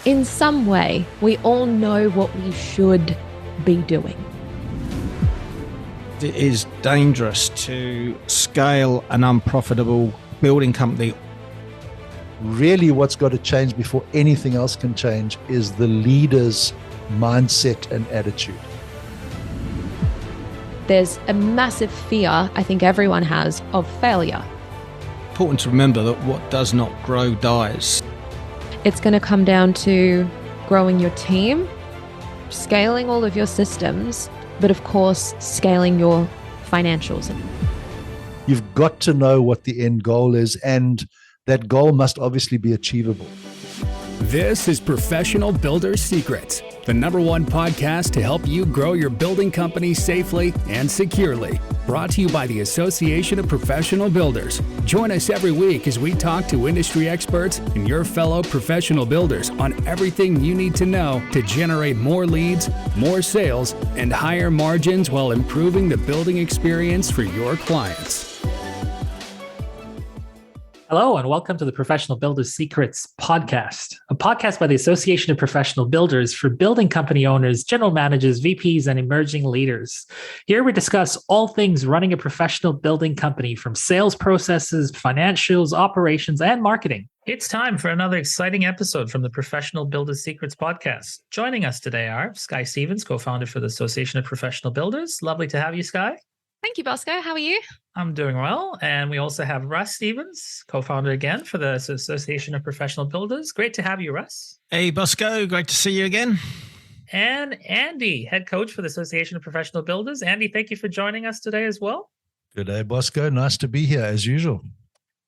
In some way, we all know what we should be doing. It is dangerous to scale an unprofitable building company. Really, what's got to change before anything else can change is the leader's mindset and attitude. There's a massive fear, I think everyone has, of failure. Important to remember that what does not grow dies. It's going to come down to growing your team, scaling all of your systems, but of course, scaling your financials. You've got to know what the end goal is, and that goal must obviously be achievable. This is Professional Builders Secrets, the #1 podcast to help you grow your building company safely and securely. Brought to you by the Association of Professional Builders. Join us every week as we talk to industry experts and your fellow professional builders on everything you need to know to generate more leads, more sales, and higher margins while improving the building experience for your clients. Hello, and welcome to the Professional Builders Secrets podcast, a podcast by the Association of Professional Builders for building company owners, general managers, VPs, and emerging leaders. Here we discuss all things running a professional building company, from sales processes, financials, operations, and marketing. It's time for another exciting episode from the Professional Builders Secrets podcast. Joining us today are Skye Stevens, co-founder for the Association of Professional Builders. Lovely to have you, Skye. Thank you, Bosco. How are you? I'm doing well. And we also have Russ Stevens, co-founder again for the Association of Professional Builders. Great to have you, Russ. Hey, Bosco. Great to see you again. And Andy, head coach for the Association of Professional Builders. Andy, thank you for joining us today as well. Good day, Bosco. Nice to be here as usual.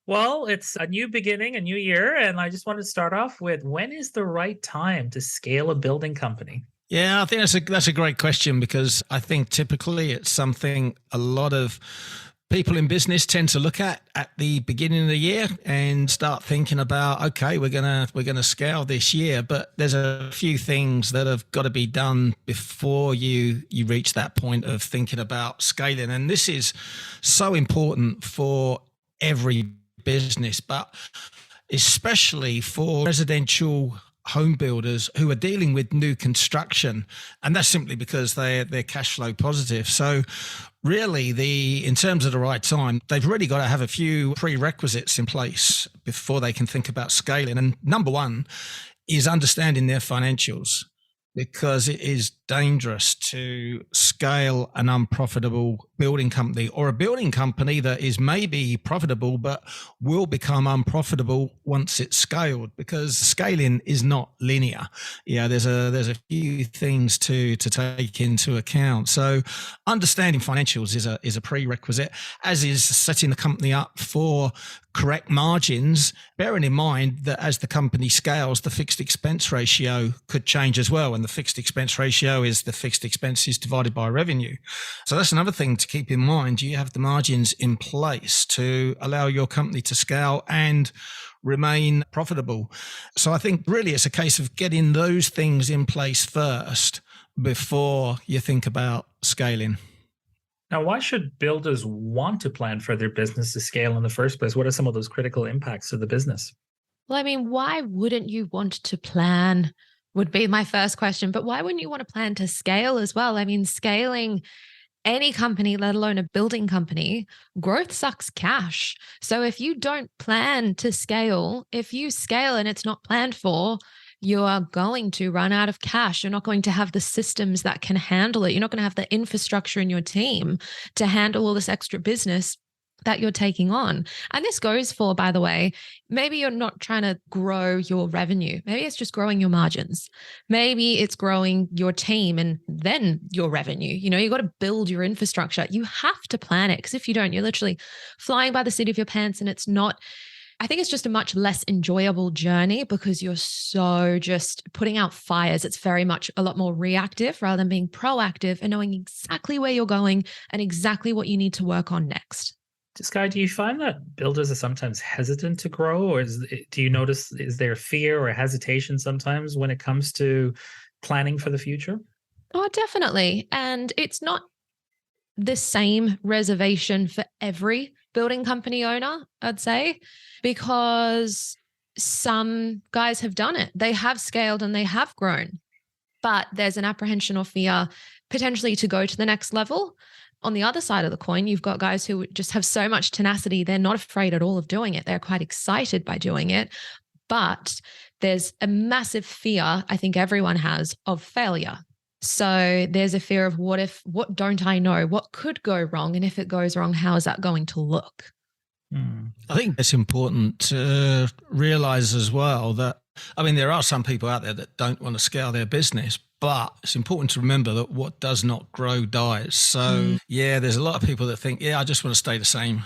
Well, it's a new beginning, a new year. And I just wanted to start off with, when is the right time to scale a building company? Yeah, I think that's a great question, because I think typically it's something a lot of people in business tend to look at the beginning of the year and start thinking about, okay, we're gonna scale this year, but there's a few things that have got to be done before you reach that point of thinking about scaling. And this is so important for every business, but especially for residential home builders who are dealing with new construction, and that's simply because they're cash flow positive. So really, in terms of the right time, they've really got to have a few prerequisites in place before they can think about scaling. And number one is understanding their financials, because it is dangerous to scale an unprofitable building company, or a building company that is maybe profitable but will become unprofitable once it's scaled, because scaling is not linear. Yeah, there's a few things to take into account. So understanding financials is a prerequisite, as is setting the company up for correct margins, bearing in mind that as the company scales, the fixed expense ratio could change as well. And the fixed expense ratio is the fixed expenses divided by revenue. So that's another thing to keep in mind. You have the margins in place to allow your company to scale and remain profitable. So I think really it's a case of getting those things in place first before you think about scaling. Now, why should builders want to plan for their business to scale in the first place? What are some of those critical impacts to the business? Well, I mean, why wouldn't you want to plan would be my first question, but why wouldn't you want to plan to scale as well? I mean, scaling any company, let alone a building company, growth sucks cash. So if you don't plan to scale, if you scale and it's not planned for, you are going to run out of cash. You're not going to have the systems that can handle it. You're not going to have the infrastructure in your team to handle all this extra business that you're taking on. And this goes for, by the way, maybe you're not trying to grow your revenue. Maybe it's just growing your margins. Maybe it's growing your team and then your revenue. You got to build your infrastructure. You have to plan it, because if you don't, you're literally flying by the seat of your pants, and I think it's just a much less enjoyable journey, because you're so just putting out fires. It's very much a lot more reactive rather than being proactive and knowing exactly where you're going and exactly what you need to work on next. Skye, do you find that builders are sometimes hesitant to grow, or do you notice, is there fear or hesitation sometimes when it comes to planning for the future? Oh, definitely. And it's not the same reservation for every building company owner, I'd say, because some guys have done it. They have scaled and they have grown, but there's an apprehension or fear potentially to go to the next level. On the other side of the coin, you've got guys who just have so much tenacity. They're not afraid at all of doing it. They're quite excited by doing it. But there's a massive fear, I think everyone has, of failure. So there's a fear of what don't I know? What could go wrong? And if it goes wrong, how is that going to look? I think it's important to realize as well that, I mean, there are some people out there that don't want to scale their business, but it's important to remember that what does not grow dies. So yeah, there's a lot of people that think, I just want to stay the same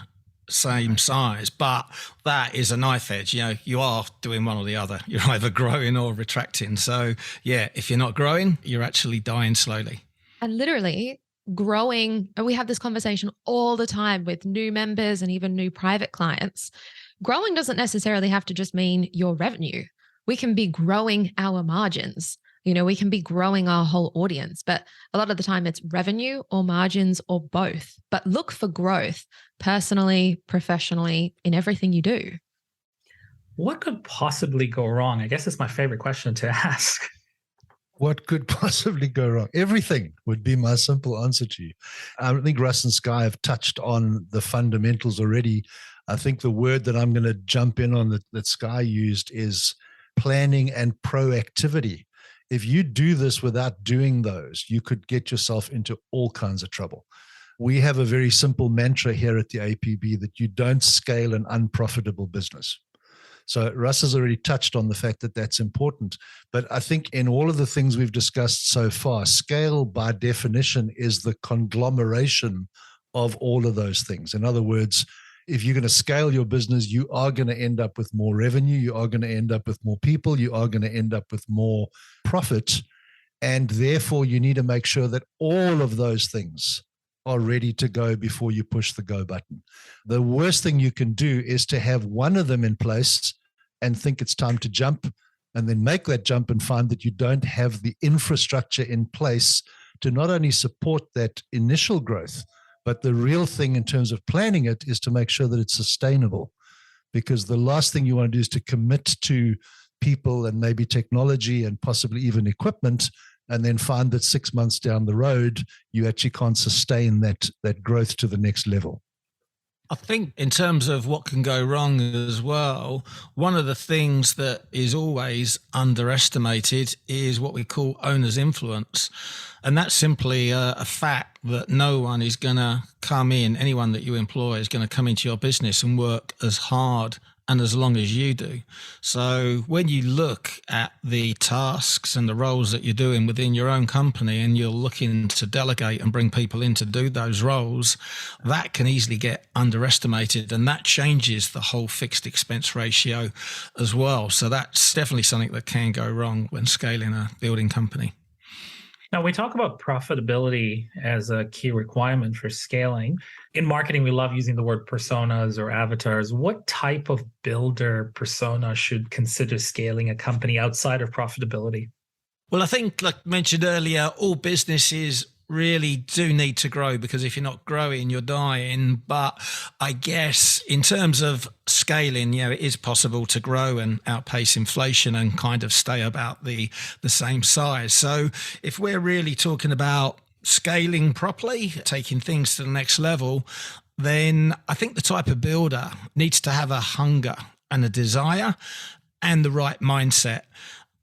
size, but that is a knife edge. You are doing one or the other. You're either growing or retracting. So yeah, if you're not growing, you're actually dying slowly. And literally growing, and we have this conversation all the time with new members and even new private clients. Growing doesn't necessarily have to just mean your revenue. We can be growing our margins. We can be growing our whole audience, but a lot of the time it's revenue or margins or both. But look for growth personally, professionally, in everything you do. What could possibly go wrong? I guess it's my favorite question to ask. What could possibly go wrong? Everything would be my simple answer to you. I think Russ and Sky have touched on the fundamentals already. I think the word that I'm going to jump in on that Sky used is planning and proactivity. If you do this without doing those, you could get yourself into all kinds of trouble. We have a very simple mantra here at the APB that you don't scale an unprofitable business. So Russ has already touched on the fact that that's important. But I think in all of the things we've discussed so far, scale by definition is the conglomeration of all of those things. In other words, if you're going to scale your business, you are going to end up with more revenue. You are going to end up with more people. You are going to end up with more profit. And therefore, you need to make sure that all of those things are ready to go before you push the go button. The worst thing you can do is to have one of them in place and think it's time to jump, and then make that jump and find that you don't have the infrastructure in place to not only support that initial growth, but the real thing in terms of planning it is to make sure that it's sustainable. Because the last thing you want to do is to commit to people and maybe technology and possibly even equipment, and then find that 6 months down the road, you actually can't sustain that growth to the next level. I think in terms of what can go wrong as well, one of the things that is always underestimated is what we call owner's influence. And that's simply a fact that no one is going to come in, anyone that you employ is going to come into your business and work as hard and as long as you do. So when you look at the tasks and the roles that you're doing within your own company and you're looking to delegate and bring people in to do those roles, that can easily get underestimated, and that changes the whole fixed expense ratio as well. So that's definitely something that can go wrong when scaling a building company. Now, we talk about profitability as a key requirement for scaling. In marketing, we love using the word personas or avatars. What type of builder persona should consider scaling a company outside of profitability? Well, I think, like mentioned earlier, all businesses really do need to grow, because if you're not growing, you're dying. But I guess in terms of scaling, it is possible to grow and outpace inflation and kind of stay about the same size. So if we're really talking about scaling properly, taking things to the next level, then I think the type of builder needs to have a hunger and a desire and the right mindset,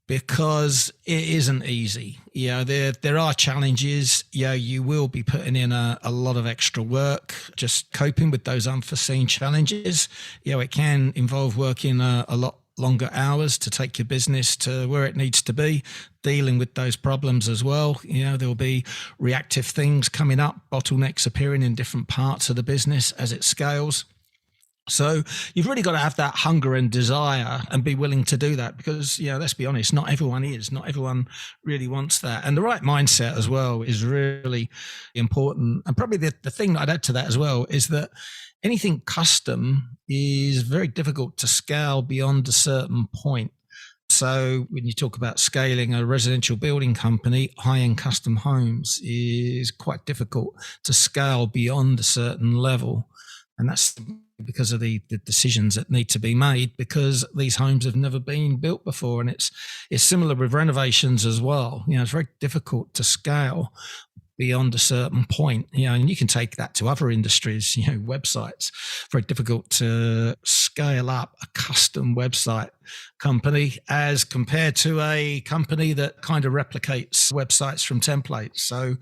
because it isn't easy. There are challenges. You will be putting in a lot of extra work, just coping with those unforeseen challenges. It can involve working a lot longer hours to take your business to where it needs to be, dealing with those problems as well. There'll be reactive things coming up, bottlenecks appearing in different parts of the business as it scales. So you've really got to have that hunger and desire and be willing to do that, because, let's be honest, not everyone really wants that. And the right mindset as well is really important. And probably the thing that I'd add to that as well is that anything custom is very difficult to scale beyond a certain point. So when you talk about scaling a residential building company, high-end custom homes is quite difficult to scale beyond a certain level. And that's because of the decisions that need to be made, because these homes have never been built before. And it's similar with renovations as well. It's very difficult to scale beyond a certain point, and you can take that to other industries, websites. Very difficult to scale up a custom website company as compared to a company that kind of replicates websites from templates. So,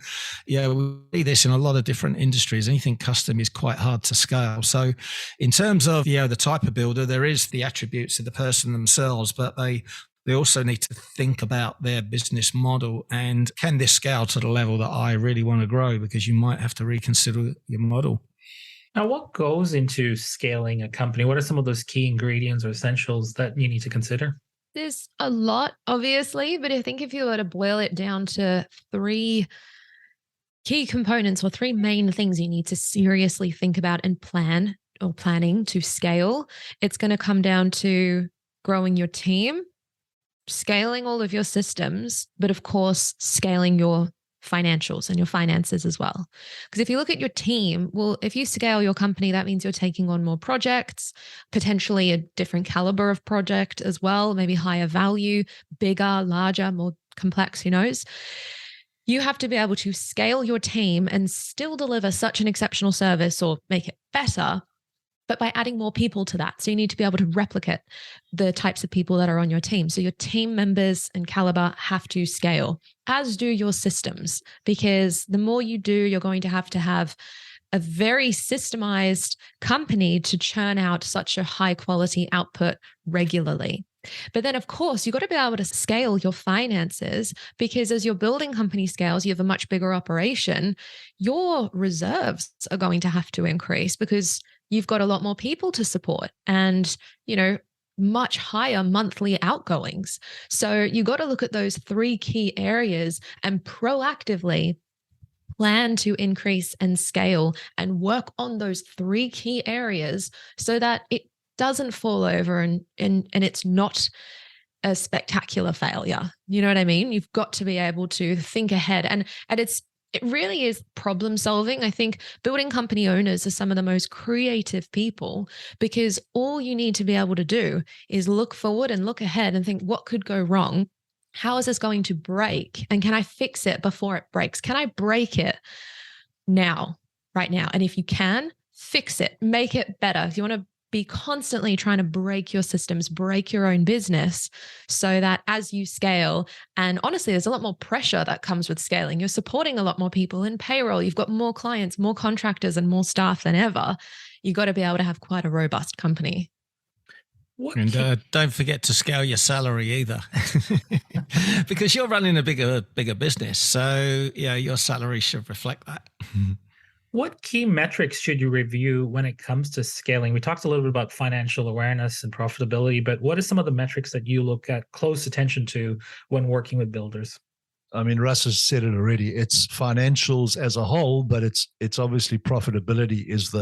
we see this in a lot of different industries. Anything custom is quite hard to scale. So in terms of, the type of builder, there is the attributes of the person themselves, but they also need to think about their business model and can this scale to the level that I really want to grow, because you might have to reconsider your model. Now, what goes into scaling a company? What are some of those key ingredients or essentials that you need to consider? There's a lot, obviously, but I think if you were to boil it down to 3 key components or 3 main things you need to seriously think about and planning to scale, it's going to come down to growing your team, scaling all of your systems, but of course, scaling your financials and your finances as well. Because if you look at your team, well, if you scale your company, that means you're taking on more projects, potentially a different caliber of project as well, maybe higher value, bigger, larger, more complex, who knows? You have to be able to scale your team and still deliver such an exceptional service or make it better, but by adding more people to that. So you need to be able to replicate the types of people that are on your team. So your team members and caliber have to scale, as do your systems, because the more you do, you're going to have a very systemized company to churn out such a high quality output regularly. But then, of course, you've got to be able to scale your finances, because as your building company scales, you have a much bigger operation. Your reserves are going to have to increase because you've got a lot more people to support and, much higher monthly outgoings. So you got to look at those 3 key areas and proactively plan to increase and scale and work on those 3 key areas so that it doesn't fall over and it's not a spectacular failure. You know what I mean? You've got to be able to think ahead, and it really is problem solving. I think building company owners are some of the most creative people, because all you need to be able to do is look forward and look ahead and think, what could go wrong? How is this going to break? And can I fix it before it breaks? Can I break it now, right now? And if you can, fix it, make it better. If you want to be constantly trying to break your systems, break your own business, so that as you scale, and honestly, there's a lot more pressure that comes with scaling. You're supporting a lot more people in payroll. You've got more clients, more contractors, and more staff than ever. You've got to be able to have quite a robust company. And don't forget to scale your salary either, because you're running a bigger business. So your salary should reflect that. What key metrics should you review when it comes to scaling? We talked a little bit about financial awareness and profitability, but what are some of the metrics that you look at close attention to when working with builders? I mean, Russ has said it already. It's financials as a whole, but it's obviously profitability is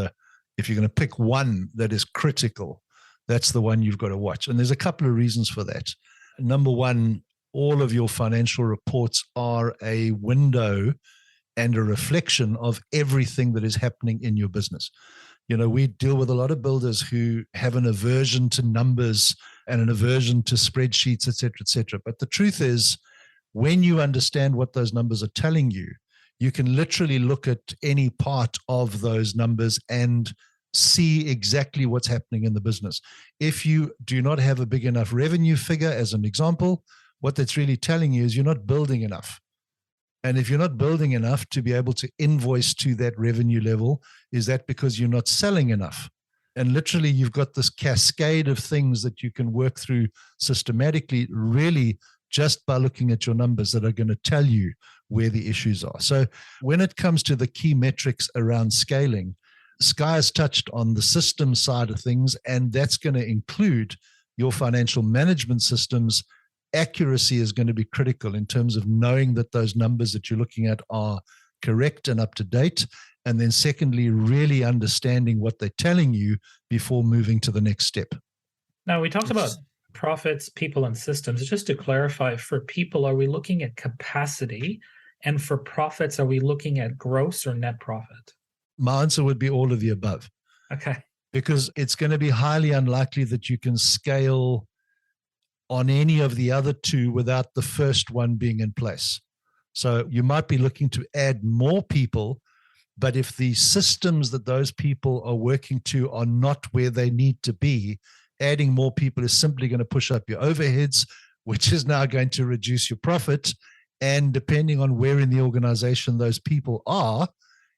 if you're going to pick one that is critical, that's the one you've got to watch. And there's a couple of reasons for that. Number one, all of your financial reports are a window and a reflection of everything that is happening in your business. We deal with a lot of builders who have an aversion to numbers and an aversion to spreadsheets, et cetera, et cetera. But the truth is, when you understand what those numbers are telling you, you can literally look at any part of those numbers and see exactly what's happening in the business. If you do not have a big enough revenue figure, as an example, what that's really telling you is you're not building enough. And if you're not building enough to be able to invoice to that revenue level, is that because you're not selling enough? And literally, you've got this cascade of things that you can work through systematically, really just by looking at your numbers, that are going to tell you where the issues are. So when it comes to the key metrics around scaling, Sky has touched on the system side of things, and that's going to include your financial management systems. Accuracy is going to be critical in terms of knowing that those numbers that you're looking at are correct and up to date. And then secondly, really understanding what they're telling you before moving to the next step. Now, we talked about profits, people, and systems. Just to clarify, for people, are we looking at capacity? And for profits, are we looking at gross or net profit? My answer would be all of the above. Okay. because it's going to be highly unlikely that you can scale on any of the other two without the first one being in place. So you might be looking to add more people, but if the systems that those people are working to are not where they need to be, adding more people is simply going to push up your overheads, which is now going to reduce your profit. And depending on where in the organization those people are,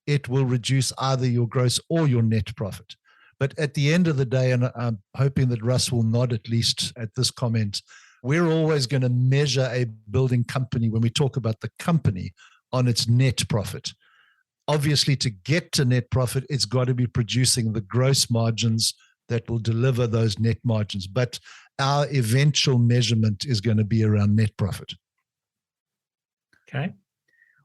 it will reduce either your gross or your net profit. But at the end of the day, and I'm hoping that Russ will nod at least at this comment, we're always going to measure a building company when we talk about the company on its net profit. Obviously, to get to net profit, it's got to be producing the gross margins that will deliver those net margins. But our eventual measurement is going to be around net profit. Okay.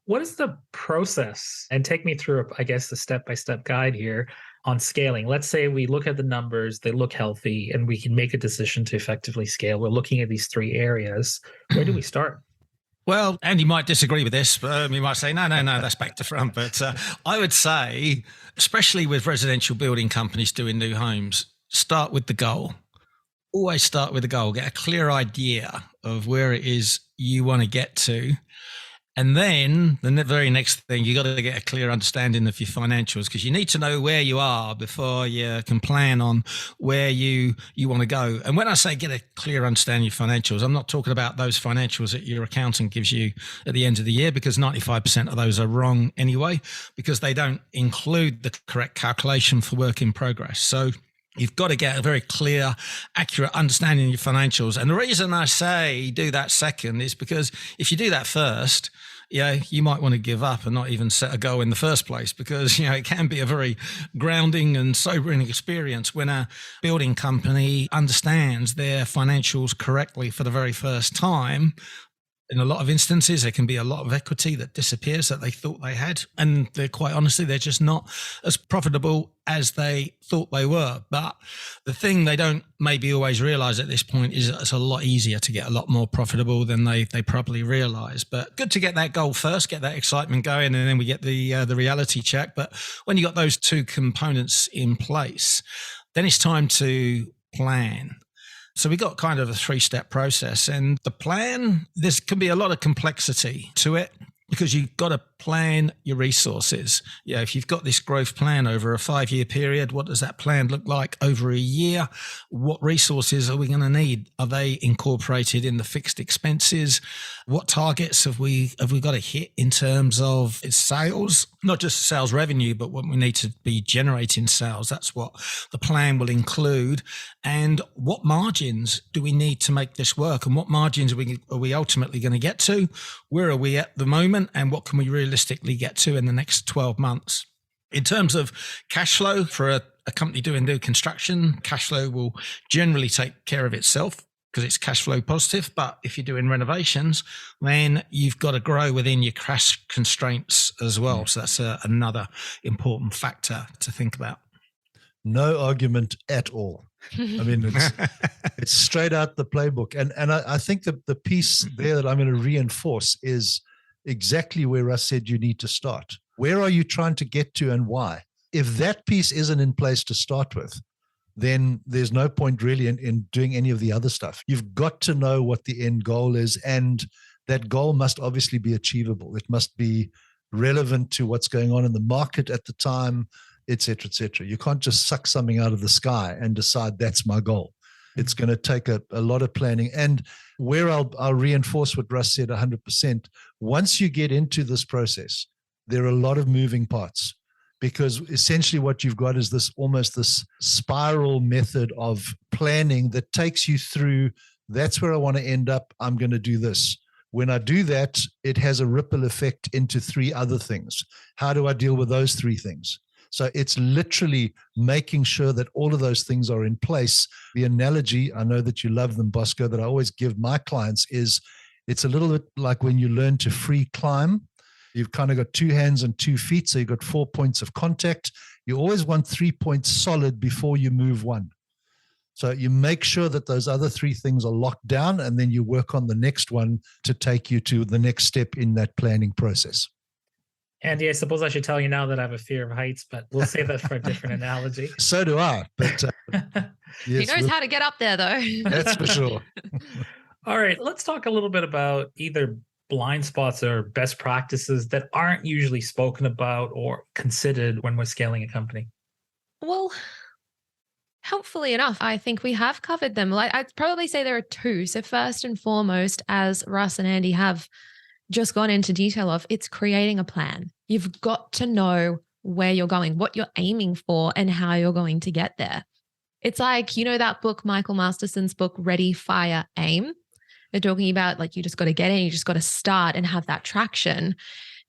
What is the process? And take me through, I guess, the step-by-step guide here on scaling. Let's say we look at the numbers, they look healthy, and we can make a decision to effectively scale. We're looking at these three areas. Where do we start? Well, and you might disagree with this. You might say, no, that's back to front. But I would say, especially with residential building companies doing new homes, start with the goal. Always start with the goal. Get a clear idea of where it is you want to get to. And then the very next thing, you got to get a clear understanding of your financials, because you need to know where you are before you can plan on where you want to go. And when I say get a clear understanding of your financials, I'm not talking about those financials that your accountant gives you at the end of the year, because 95% of those are wrong anyway, because they don't include the correct calculation for work in progress. So you've got to get a very clear, accurate understanding of your financials. And the reason I say do that second is because if you do that first, you might want to give up and not even set a goal in the first place, because, it can be a very grounding and sobering experience when a building company understands their financials correctly for the very first time. In a lot of instances, there can be a lot of equity that disappears that they thought they had. And quite honestly, they're just not as profitable as they thought they were. But the thing they don't maybe always realize at this point is it's a lot easier to get a lot more profitable than they probably realize. But good to get that goal first, get that excitement going, and then we get the reality check. But when you got those two components in place, then it's time to plan. So we got kind of a 3-step process, and the plan, there can be a lot of complexity to it, because you've got to plan your resources. If you've got this growth plan over a 5-year period, what does that plan look like over a year? What resources are we going to need? Are they incorporated in the fixed expenses? What targets have we got to hit in terms of its sales? Not just sales revenue, but what we need to be generating sales. That's what the plan will include. And what margins do we need to make this work? And what margins are we ultimately going to get to? Where are we at the moment? And what can we realistically get to in the next 12 months? In terms of cash flow for a company doing new construction, cash flow will generally take care of itself because it's cash flow positive. But if you're doing renovations, then you've got to grow within your cash constraints as well. So that's another important factor to think about. No argument at all. I mean, it's straight out the playbook. And I think that the piece there that I'm going to reinforce is exactly where Russ said you need to start. Where are you trying to get to and why? If that piece isn't in place to start with, then there's no point really in doing any of the other stuff. You've got to know what the end goal is, and that goal must obviously be achievable. It must be relevant to what's going on in the market at the time, et cetera, et cetera. You can't just suck something out of the sky and decide that's my goal. It's going to take a lot of planning. And where I'll reinforce what Russ said 100%, once you get into this process, there are a lot of moving parts, because essentially what you've got is this spiral method of planning that takes you through, that's where I want to end up, I'm going to do this. When I do that, it has a ripple effect into 3 other things. How do I deal with those 3 things? So it's literally making sure that all of those things are in place. The analogy, I know that you love them, Bosco, that I always give my clients is it's a little bit like when you learn to free climb. You've kind of got 2 hands and 2 feet, so you've got 4 points of contact. You always want 3 points solid before you move one. So you make sure that those other 3 things are locked down, and then you work on the next one to take you to the next step in that planning process. Andy, I suppose I should tell you now that I have a fear of heights, but we'll save that for a different analogy. So do I. But He knows how to get up there, though. That's for sure. All right, let's talk a little bit about either blind spots or best practices that aren't usually spoken about or considered when we're scaling a company. Well, helpfully enough, I think we have covered them. Like, I'd probably say there are two. So first and foremost, as Russ and Andy have just gone into detail of, it's creating a plan. You've got to know where you're going, what you're aiming for, and how you're going to get there. It's like, you know, that book, Michael Masterson's book, Ready, Fire, Aim. They're talking about like, you just got to get in, you just got to start and have that traction.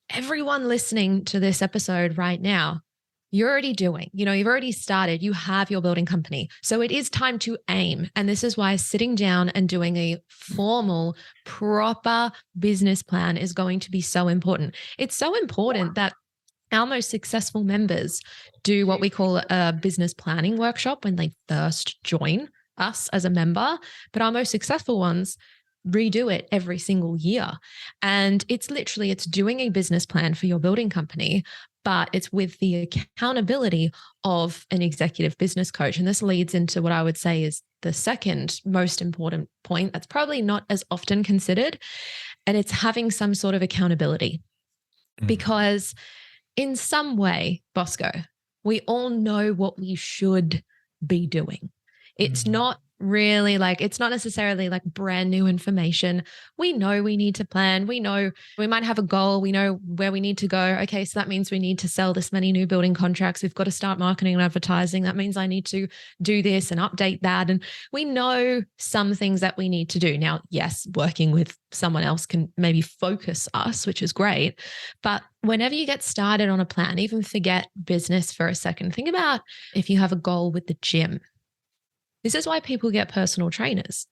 Everyone listening to this episode right now, you're already doing, you've already started, you have your building company. So it is time to aim. And this is why sitting down and doing a formal, proper business plan is going to be so important. It's so important that our most successful members do what we call a business planning workshop when they first join us as a member. But our most successful ones redo it every single year. And it's doing a business plan for your building company, but it's with the accountability of an executive business coach. And this leads into what I would say is the second most important point that's probably not as often considered. And it's having some sort of accountability. Because in some way, Bosco, we all know what we should be doing. It's not really it's not necessarily like brand new information. We know we need to plan. We know we might have a goal. We know where we need to go. Okay, so that means we need to sell this many new building contracts. We've got to start marketing and advertising. That means I need to do this and update that. And we know some things that we need to do. Now, yes, working with someone else can maybe focus us, which is great. But whenever you get started on a plan, even forget business for a second. Think about if you have a goal with the gym. This is why people get personal trainers.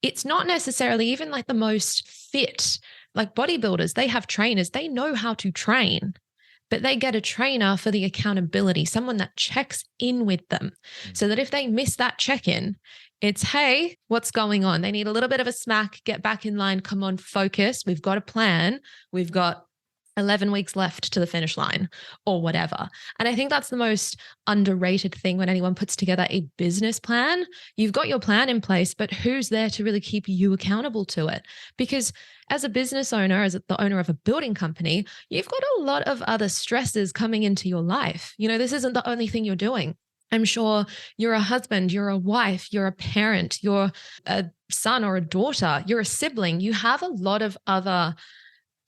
It's not necessarily even like the most fit, like bodybuilders, they have trainers, they know how to train, but they get a trainer for the accountability, someone that checks in with them so that if they miss that check-in, it's, hey, what's going on? They need a little bit of a smack, get back in line, come on, focus. We've got a plan. We've got 11 weeks left to the finish line or whatever. And I think that's the most underrated thing when anyone puts together a business plan. You've got your plan in place, but who's there to really keep you accountable to it? Because as a business owner, as the owner of a building company, you've got a lot of other stresses coming into your life. This isn't the only thing you're doing. I'm sure you're a husband, you're a wife, you're a parent, you're a son or a daughter, you're a sibling. You have a lot of other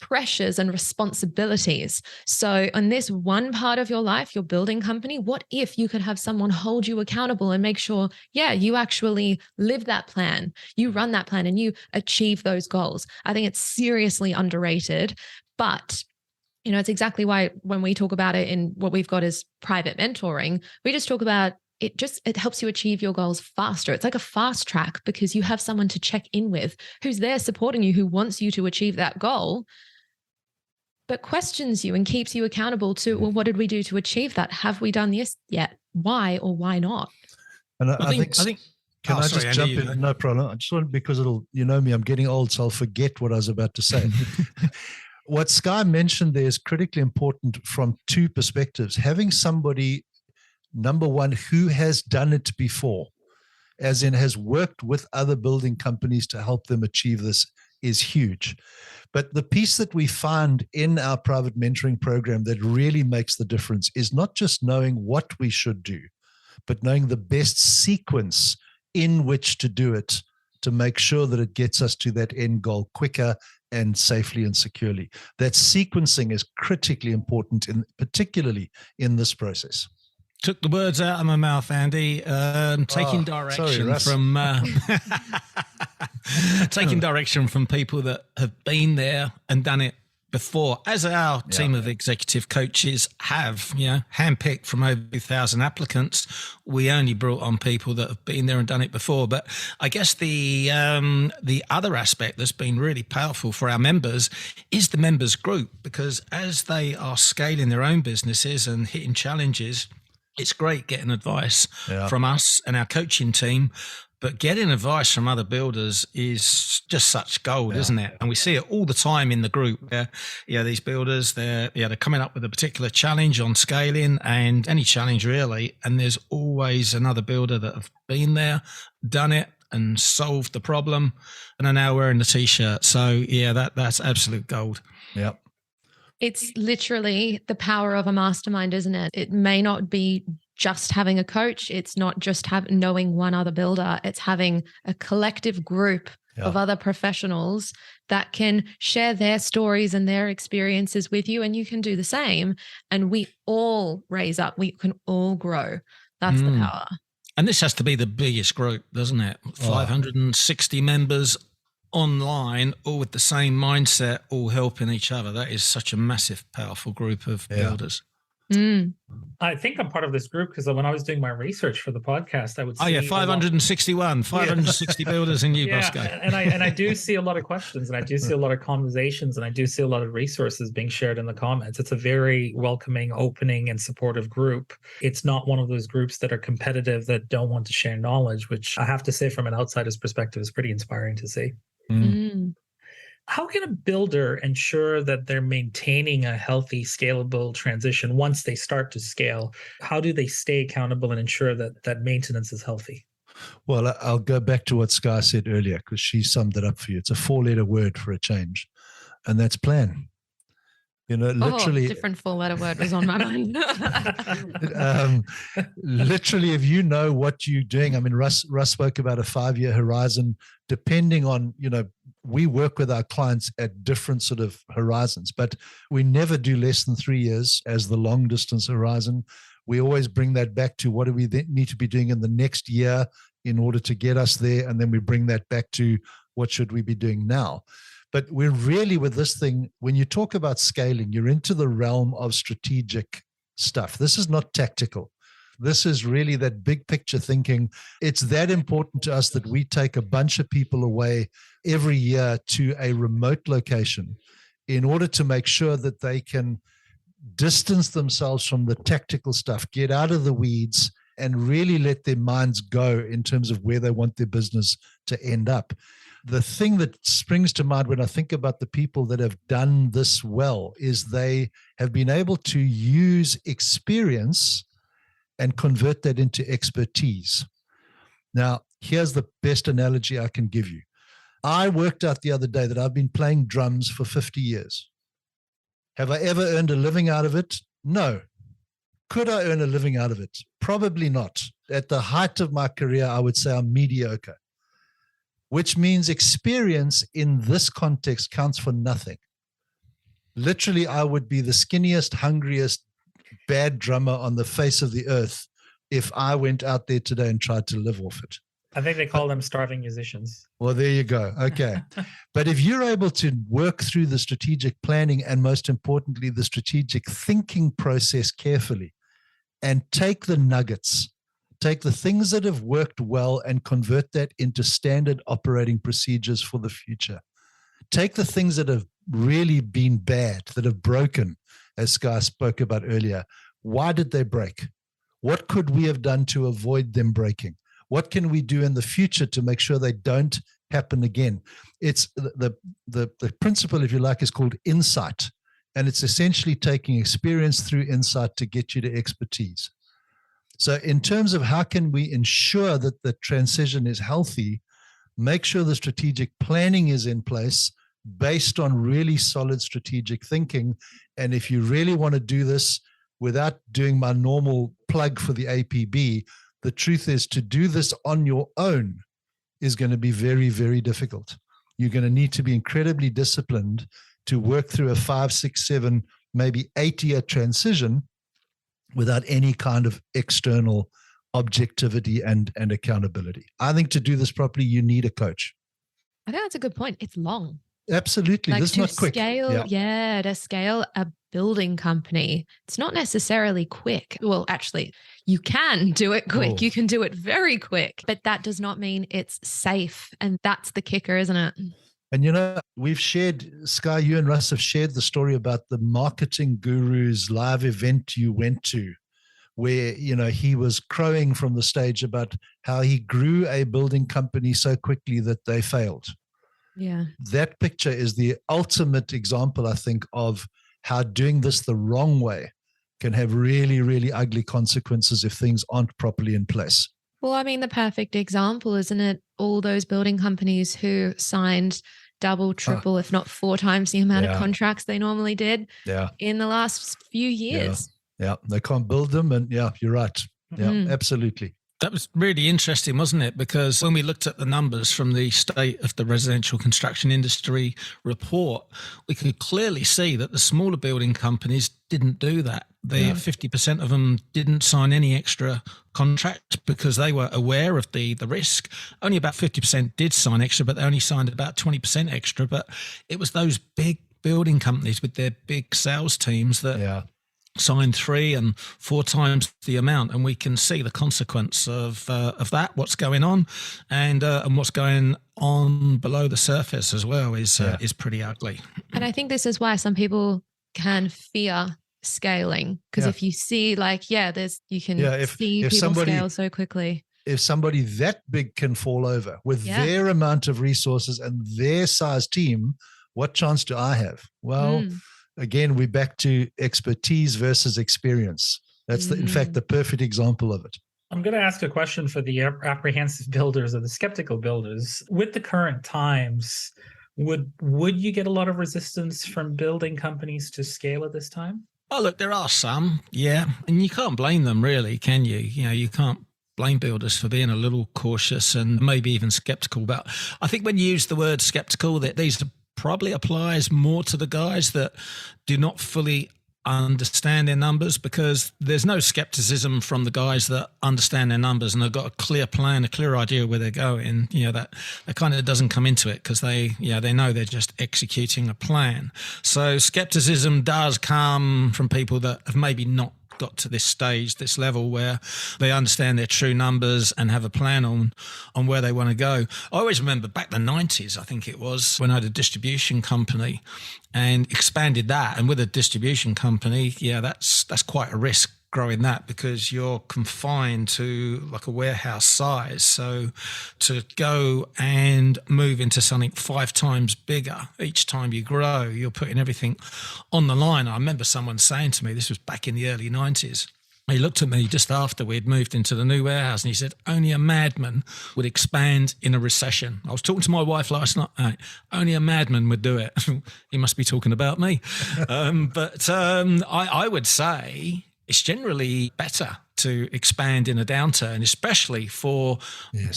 pressures and responsibilities. So on this one part of your life, your building company, what if you could have someone hold you accountable and make sure, you actually live that plan, you run that plan and you achieve those goals? I think it's seriously underrated, but it's exactly why when we talk about it in what we've got as private mentoring, we just talk about it helps you achieve your goals faster. It's like a fast track because you have someone to check in with who's there supporting you, who wants you to achieve that goal, but questions you and keeps you accountable to, well, what did we do to achieve that? Have we done this yet? Why or why not? And I think can I just jump in? No problem. I just want, because me, I'm getting old, so I'll forget what I was about to say. What Sky mentioned there is critically important from two perspectives. Having somebody, number one, who has done it before, as in has worked with other building companies to help them achieve this, is huge. But the piece that we find in our private mentoring program that really makes the difference is not just knowing what we should do, but knowing the best sequence in which to do it to make sure that it gets us to that end goal quicker and safely and securely. That sequencing is critically important, particularly in this process. Took the words out of my mouth, Andy. Taking direction taking direction from people that have been there and done it before, as our team of executive coaches have, handpicked from over 1,000 applicants. We only brought on people that have been there and done it before. But I guess the other aspect that's been really powerful for our members is the members group, because as they are scaling their own businesses and hitting challenges, it's great getting advice from us and our coaching team. But getting advice from other builders is just such gold, isn't it? And we see it all the time in the group. These builders, they're coming up with a particular challenge on scaling, and any challenge really. And there's always another builder that have been there, done it, and solved the problem, and are now wearing the t-shirt. So that's absolute gold. Yep. It's literally the power of a mastermind, isn't it? It may not be just having a coach. It's not just knowing one other builder. It's having a collective group of other professionals that can share their stories and their experiences with you, and you can do the same. And we all raise up. We can all grow. That's the power. And this has to be the biggest group, doesn't it? 560 members online, all with the same mindset, all helping each other. That is such a massive, powerful group of builders. I think I'm part of this group because when I was doing my research for the podcast, I would see 560 builders in you, Bosco. And I do see a lot of questions, and I do see a lot of conversations, and I do see a lot of resources being shared in the comments. It's a very welcoming, opening, and supportive group. It's not one of those groups that are competitive, that don't want to share knowledge, which I have to say from an outsider's perspective is pretty inspiring to see. How can a builder ensure that they're maintaining a healthy, scalable transition once they start to scale? How do they stay accountable and ensure that maintenance is healthy? Well, I'll go back to what Sky said earlier, because she summed it up for you. It's a 4-letter word for a change, and that's plan. Literally, different 4-letter word was on my mind. Literally, if you know what you're doing, I mean, Russ spoke about a 5-year horizon, depending on, we work with our clients at different sort of horizons, but we never do less than 3 years as the long distance horizon. We always bring that back to what do we need to be doing in the next year in order to get us there. And then we bring that back to what should we be doing now. But we're really, with this thing, when you talk about scaling, you're into the realm of strategic stuff. This is not tactical. This is really that big picture thinking. It's that important to us that we take a bunch of people away every year to a remote location in order to make sure that they can distance themselves from the tactical stuff, get out of the weeds, and really let their minds go in terms of where they want their business to end up. The thing that springs to mind when I think about the people that have done this well is they have been able to use experience and convert that into expertise. Now, here's the best analogy I can give you. I worked out the other day that I've been playing drums for 50 years. Have I ever earned a living out of it? No. Could I earn a living out of it? Probably not. At the height of my career, I would say I'm mediocre, which means experience in this context counts for nothing. Literally, I would be the skinniest, hungriest, bad drummer on the face of the earth if I went out there today and tried to live off it. I think they call them starving musicians. Well, there you go. Okay. But if you're able to work through the strategic planning and, most importantly, the strategic thinking process carefully and take the nuggets, take the things that have worked well and convert that into standard operating procedures for the future. Take the things that have really been bad, that have broken, as Sky spoke about earlier. Why did they break? What could we have done to avoid them breaking? What can we do in the future to make sure they don't happen again? It's the principle, if you like, is called insight. And it's essentially taking experience through insight to get you to expertise. So in terms of how can we ensure that the transition is healthy, make sure the strategic planning is in place based on really solid strategic thinking. And if you really want to do this without doing my normal plug for the APB, the truth is to do this on your own is going to be very, very difficult. You're going to need to be incredibly disciplined to work through a 5, 6, 7, maybe 8-year transition without any kind of external objectivity and accountability. I think to do this properly, you need a coach. I think that's a good point. It's long. Absolutely. Like this is not quick. To scale a building company, it's not necessarily quick. Well, actually, you can do it quick. You can do it very quick, but that does not mean it's safe. And that's the kicker, isn't it? And we've shared, Sky, you and Russ have shared the story about the marketing guru's live event you went to, where, he was crowing from the stage about how he grew a building company so quickly that they failed. Yeah. That picture is the ultimate example, I think, of how doing this the wrong way can have really, really ugly consequences if things aren't properly in place. Well, I mean, the perfect example, isn't it? All those building companies who signed double, triple, if not 4 times the amount of contracts they normally did in the last few years. Yeah, they can't build them. And you're right. Yeah, absolutely. That was really interesting, wasn't it? Because when we looked at the numbers from the State of the Residential Construction Industry report, we could clearly see that the smaller building companies didn't do that. 50% of them didn't sign any extra contracts because they were aware of the risk. Only about 50% did sign extra, but they only signed about 20% extra. But it was those big building companies with their big sales teams that signed 3 and 4 times the amount, and we can see the consequence of that. What's going on, and what's going on below the surface as well is pretty ugly. And I think this is why some people can fear scaling, because if you see, you can see people scale so quickly. If somebody that big can fall over with their amount of resources and their size team, what chance do I have? Well. Again, we're back to expertise versus experience. That's, in fact, the perfect example of it. I'm going to ask a question for the apprehensive builders or the skeptical builders. With the current times, would you get a lot of resistance from building companies to scale at this time? Oh, look, there are some, and you can't blame them, really, can you? You can't blame builders for being a little cautious and maybe even skeptical. But I think when you use the word skeptical, that these probably applies more to the guys that do not fully understand their numbers, because there's no skepticism from the guys that understand their numbers and have got a clear plan, a clear idea where they're going. That kind of doesn't come into it because they know they're just executing a plan. So skepticism does come from people that have maybe not got to this stage, this level where they understand their true numbers and have a plan on where they want to go. I always remember back in the 90s, I think it was, when I had a distribution company and expanded that. And with a distribution company, that's quite a risk growing that, because you're confined to like a warehouse size. So to go and move into something 5 times bigger each time you grow, you're putting everything on the line. I remember someone saying to me, this was back in the early 90s, he looked at me just after we'd moved into the new warehouse and he said, only a madman would expand in a recession. I was talking to my wife last night, only a madman would do it. He must be talking about me. I would say it's generally better to expand in a downturn, especially for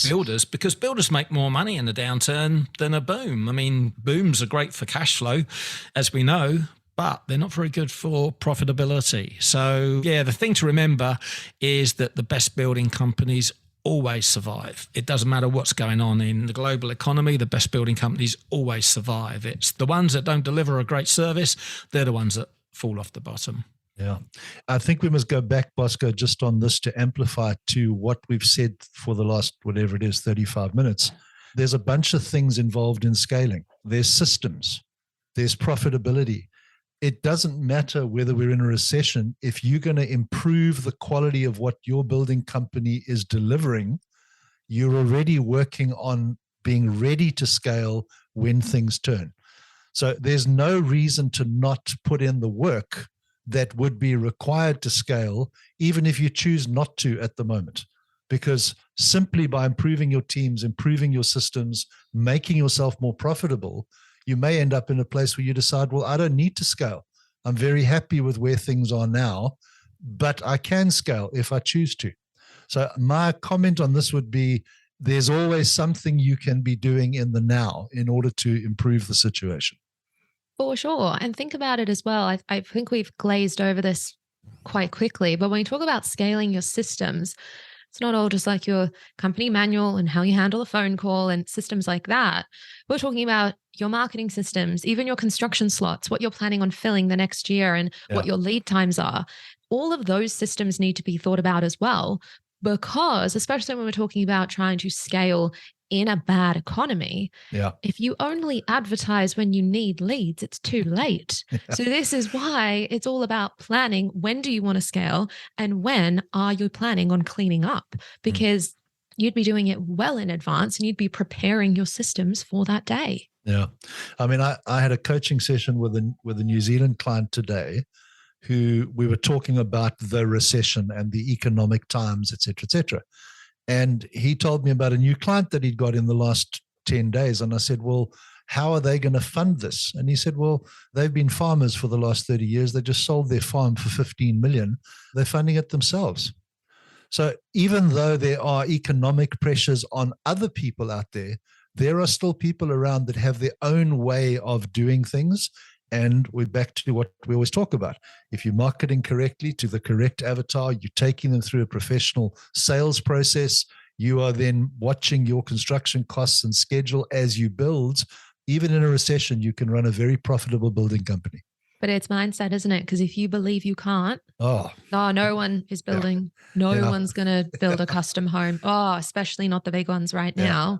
builders, because builders make more money in a downturn than a boom. I mean, booms are great for cash flow, as we know, but they're not very good for profitability. So, the thing to remember is that the best building companies always survive. It doesn't matter what's going on in the global economy, the best building companies always survive. It's the ones that don't deliver a great service, they're the ones that fall off the bottom. Yeah. I think we must go back, Bosco, just on this to amplify to what we've said for the last, 35 minutes. There's a bunch of things involved in scaling. There's systems. There's profitability. It doesn't matter whether we're in a recession. If you're going to improve the quality of what your building company is delivering, you're already working on being ready to scale when things turn. So there's no reason to not put in the work that would be required to scale, even if you choose not to at the moment. Because simply by improving your teams, improving your systems, making yourself more profitable, you may end up in a place where you decide, well, I don't need to scale. I'm very happy with where things are now, but I can scale if I choose to. So my comment on this would be, there's always something you can be doing in the now in order to improve the situation. For sure. And think about it as well. I think we've glazed over this quite quickly, but when you talk about scaling your systems, it's not all just like your company manual and how you handle a phone call and systems like that. We're talking about your marketing systems, even your construction slots, what you're planning on filling the next year and what your lead times are. All of those systems need to be thought about as well, because especially when we're talking about trying to scale in a bad economy, Yeah. if you only advertise when you need leads, it's too late. So this is why it's all about planning. When do you want to scale? And when are you planning on cleaning up? Because you'd be doing it well in advance and you'd be preparing your systems for that day. Yeah. I mean, I had a coaching session with a New Zealand client today who we were talking about the recession and the economic times, et cetera, et cetera. And he told me about a new client that he'd got in the last 10 days. And I said, well, how are they going to fund this? And he said, well, they've been farmers for the last 30 years. They just sold their farm for 15 million. They're funding it themselves. So even though there are economic pressures on other people out there, there are still people around that have their own way of doing things. And we're back to what we always talk about. If you're marketing correctly to the correct avatar, you're taking them through a professional sales process, you are then watching your construction costs and schedule as you build. Even in a recession, you can run a very profitable building company. But it's mindset, isn't it? Because if you believe you can't, no one is building. No one's going to build a custom home. Oh, especially not the big ones right now.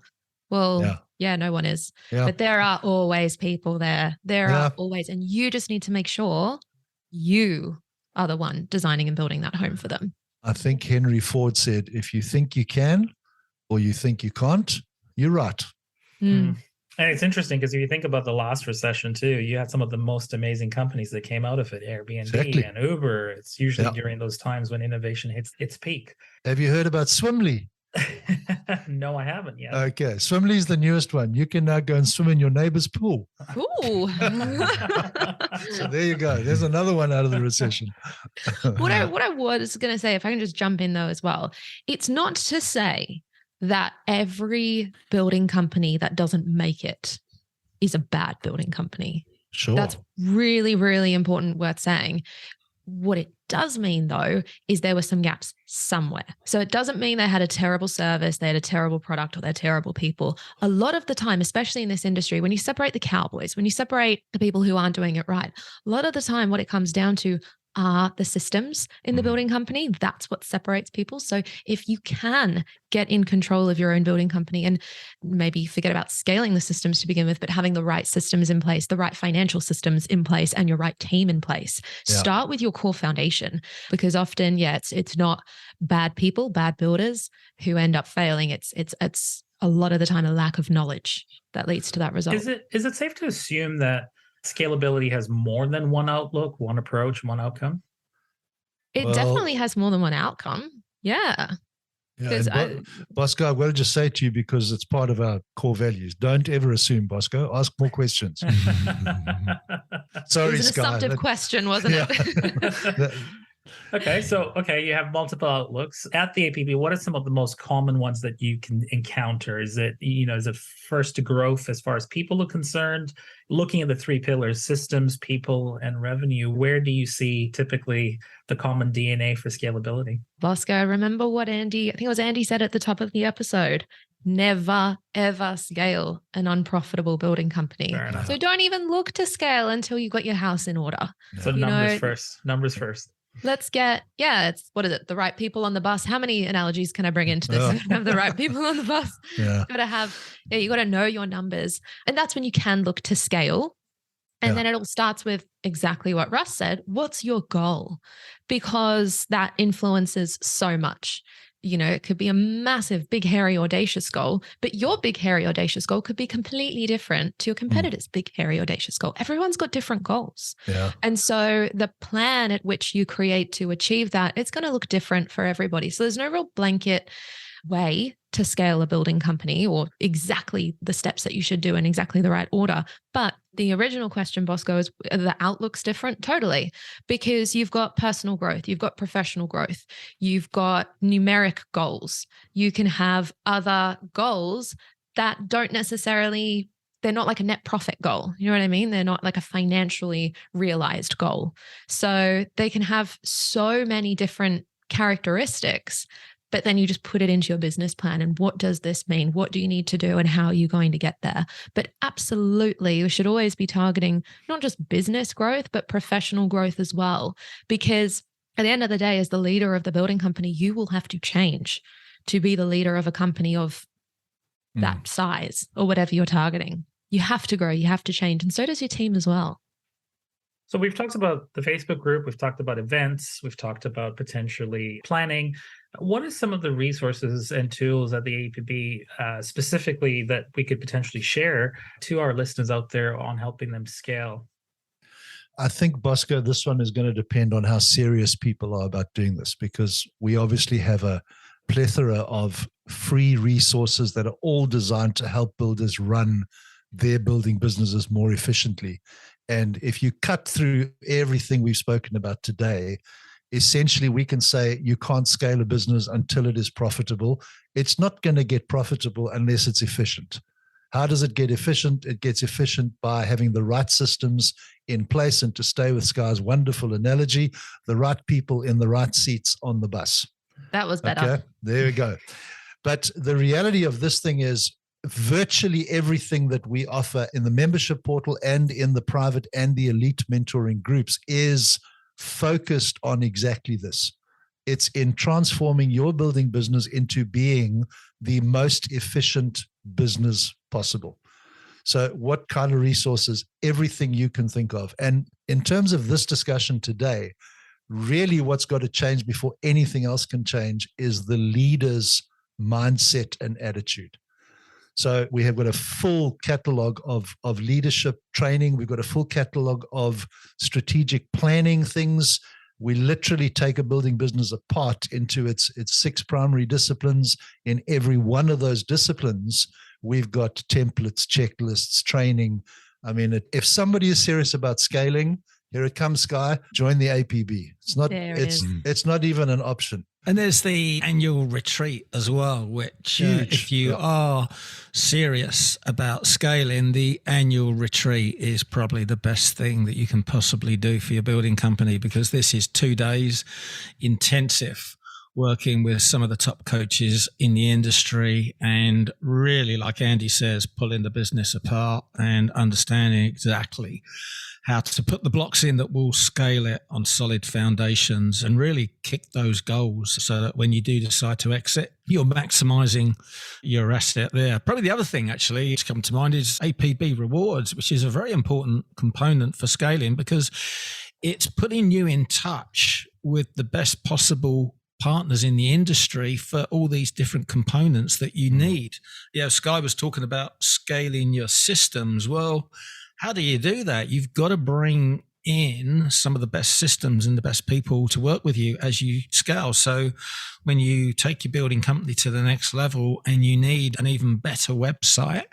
Well, no one is. Yeah. But there are always people there. There are always, and you just need to make sure you are the one designing and building that home for them. I think Henry Ford said, if you think you can or you think you can't, you're right. And it's interesting because if you think about the last recession too, you had some of the most amazing companies that came out of it, Airbnb and Uber. It's usually during those times when innovation hits its peak. Have you heard about Swimly? No, I haven't yet. Okay. Swimly is the newest one. You can now go and swim in your neighbor's pool. Ooh. So there you go. There's another one out of the recession. What I was going to say, if I can just jump in though as well, it's not to say that every building company that doesn't make it is a bad building company. Sure. That's really, really important, worth saying. What it does mean, though, is there were some gaps somewhere. So it doesn't mean they had a terrible service, they had a terrible product, or they're terrible people. A lot of the time, especially in this industry, when you separate the cowboys, when you separate the people who aren't doing it right, a lot of the time what it comes down to are the systems in the building company. That's what separates people. So if you can get in control of your own building company and maybe forget about scaling the systems to begin with, but having the right systems in place, the right financial systems in place, and your right team in place, start with your core foundation. Because often, it's not bad people, bad builders who end up failing. It's a lot of the time a lack of knowledge that leads to that result. Is it safe to assume that scalability has more than one outlook, one approach, one outcome? It definitely has more than one outcome. Yeah. Bosco, I've got to just say to you, because it's part of our core values, don't ever assume, Bosco. Ask more questions. Sorry, it was an Sky. assumptive question, wasn't it? Okay, so you have multiple outlooks at the APB. What are some of the most common ones that you can encounter? Is it first to growth as far as people are concerned? Looking at the three pillars: systems, people, and revenue. Where do you see typically the common DNA for scalability? Bosco, remember what Andy said at the top of the episode. Never, ever scale an unprofitable building company. So don't even look to scale until you got your house in order. So numbers first. Let's get, what is it? The right people on the bus. How many analogies can I bring into this? Have the right people on the bus. You got to know your numbers. And that's when you can look to scale. And then it all starts with exactly what Russ said. What's your goal? Because that influences so much. It could be a massive, big, hairy, audacious goal, but your big, hairy, audacious goal could be completely different to your competitor's big, hairy, audacious goal. Everyone's got different goals. Yeah. And so the plan at which you create to achieve that, it's going to look different for everybody. So there's no real blanket way to scale a building company or exactly the steps that you should do in exactly the right order. But the original question, Bosco, is the outlook's different? Totally. Because you've got personal growth, you've got professional growth, you've got numeric goals. You can have other goals that don't necessarily, they're not like a net profit goal. You know what I mean? They're not like a financially realized goal. So they can have so many different characteristics, but then you just put it into your business plan. And what does this mean? What do you need to do? And how are you going to get there? But absolutely, you should always be targeting not just business growth, but professional growth as well. Because at the end of the day, as the leader of the building company, you will have to change to be the leader of a company of that size or whatever you're targeting. You have to grow, you have to change. And so does your team as well. So we've talked about the Facebook group, we've talked about events, we've talked about potentially planning. What are some of the resources and tools at the APB specifically that we could potentially share to our listeners out there on helping them scale? I think, Bosco, this one is going to depend on how serious people are about doing this, because we obviously have a plethora of free resources that are all designed to help builders run their building businesses more efficiently. And if you cut through everything we've spoken about today, essentially we can say you can't scale a business until it is profitable. It's not going to get profitable unless it's efficient. How does it get efficient? It gets efficient by having the right systems in place, and to stay with Sky's wonderful analogy, the right people in the right seats on the bus. That was better. Okay, there we go. But the reality of this thing is virtually everything that we offer in the membership portal and in the private and the elite mentoring groups is focused on exactly this. It's in transforming your building business into being the most efficient business possible. So what kind of resources? Everything you can think of. And in terms of this discussion today, really what's got to change before anything else can change is the leader's mindset and attitude. So we have got a full catalog of leadership training. We've got a full catalog of strategic planning things. We literally take a building business apart into its 6 primary disciplines. In every one of those disciplines, we've got templates, checklists, training. I mean, if somebody is serious about scaling, here it comes, Sky. Join the APB. It's not even an option. And there's the annual retreat as well, which if you are serious about scaling, the annual retreat is probably the best thing that you can possibly do for your building company, because this is 2 days intensive working with some of the top coaches in the industry and really, like Andy says, pulling the business apart and understanding exactly how to put the blocks in that will scale it on solid foundations and really kick those goals so that when you do decide to exit, you're maximizing your asset there. Probably the other thing actually to come to mind is APB rewards, which is a very important component for scaling because it's putting you in touch with the best possible partners in the industry for all these different components that you need. Sky was talking about scaling your systems. Well, how do you do that? You've got to bring in some of the best systems and the best people to work with you as you scale. So when you take your building company to the next level and you need an even better website,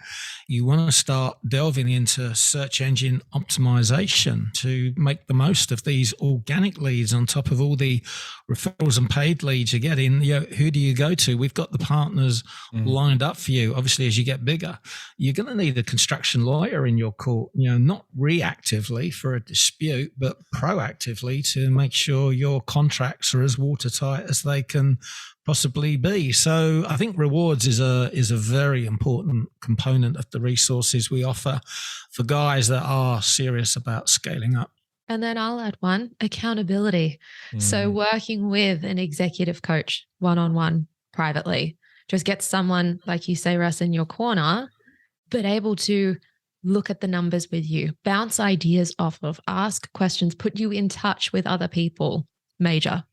you want to start delving into search engine optimization to make the most of these organic leads on top of all the referrals and paid leads you're getting. Who do you go to? We've got the partners lined up for you. Obviously, as you get bigger, you're going to need a construction lawyer in your court, not reactively for a dispute, but proactively to make sure your contracts are as watertight as they can possibly be. So I think rewards is a very important component of the resources we offer for guys that are serious about scaling up. And then I'll add one, accountability. So working with an executive coach one-on-one privately, just get someone, like you say, Russ, in your corner, but able to look at the numbers with you, bounce ideas off of, ask questions, put you in touch with other people. Major.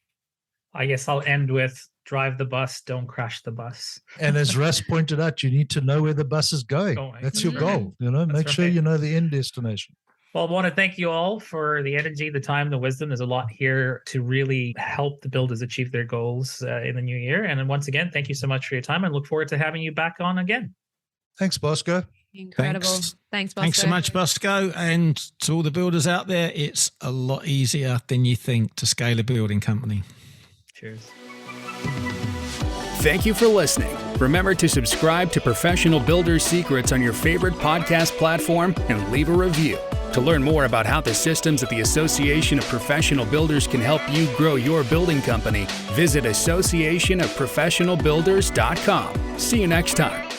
I guess I'll end with drive the bus, don't crash the bus. And as Russ pointed out, you need to know where the bus is going. That's your goal. Make sure you know the end destination. Well, I want to thank you all for the energy, the time, the wisdom. There's a lot here to really help the builders achieve their goals in the new year. And once again, thank you so much for your time and look forward to having you back on again. Thanks, Bosco. Incredible. Thanks, Bosco. Thanks so much, Bosco. And to all the builders out there, it's a lot easier than you think to scale a building company. Cheers. Thank you for listening. Remember to subscribe to Professional Builder Secrets on your favorite podcast platform and leave a review. To learn more about how the systems at the Association of Professional Builders can help you grow your building company, visit associationofprofessionalbuilders.com. See you next time.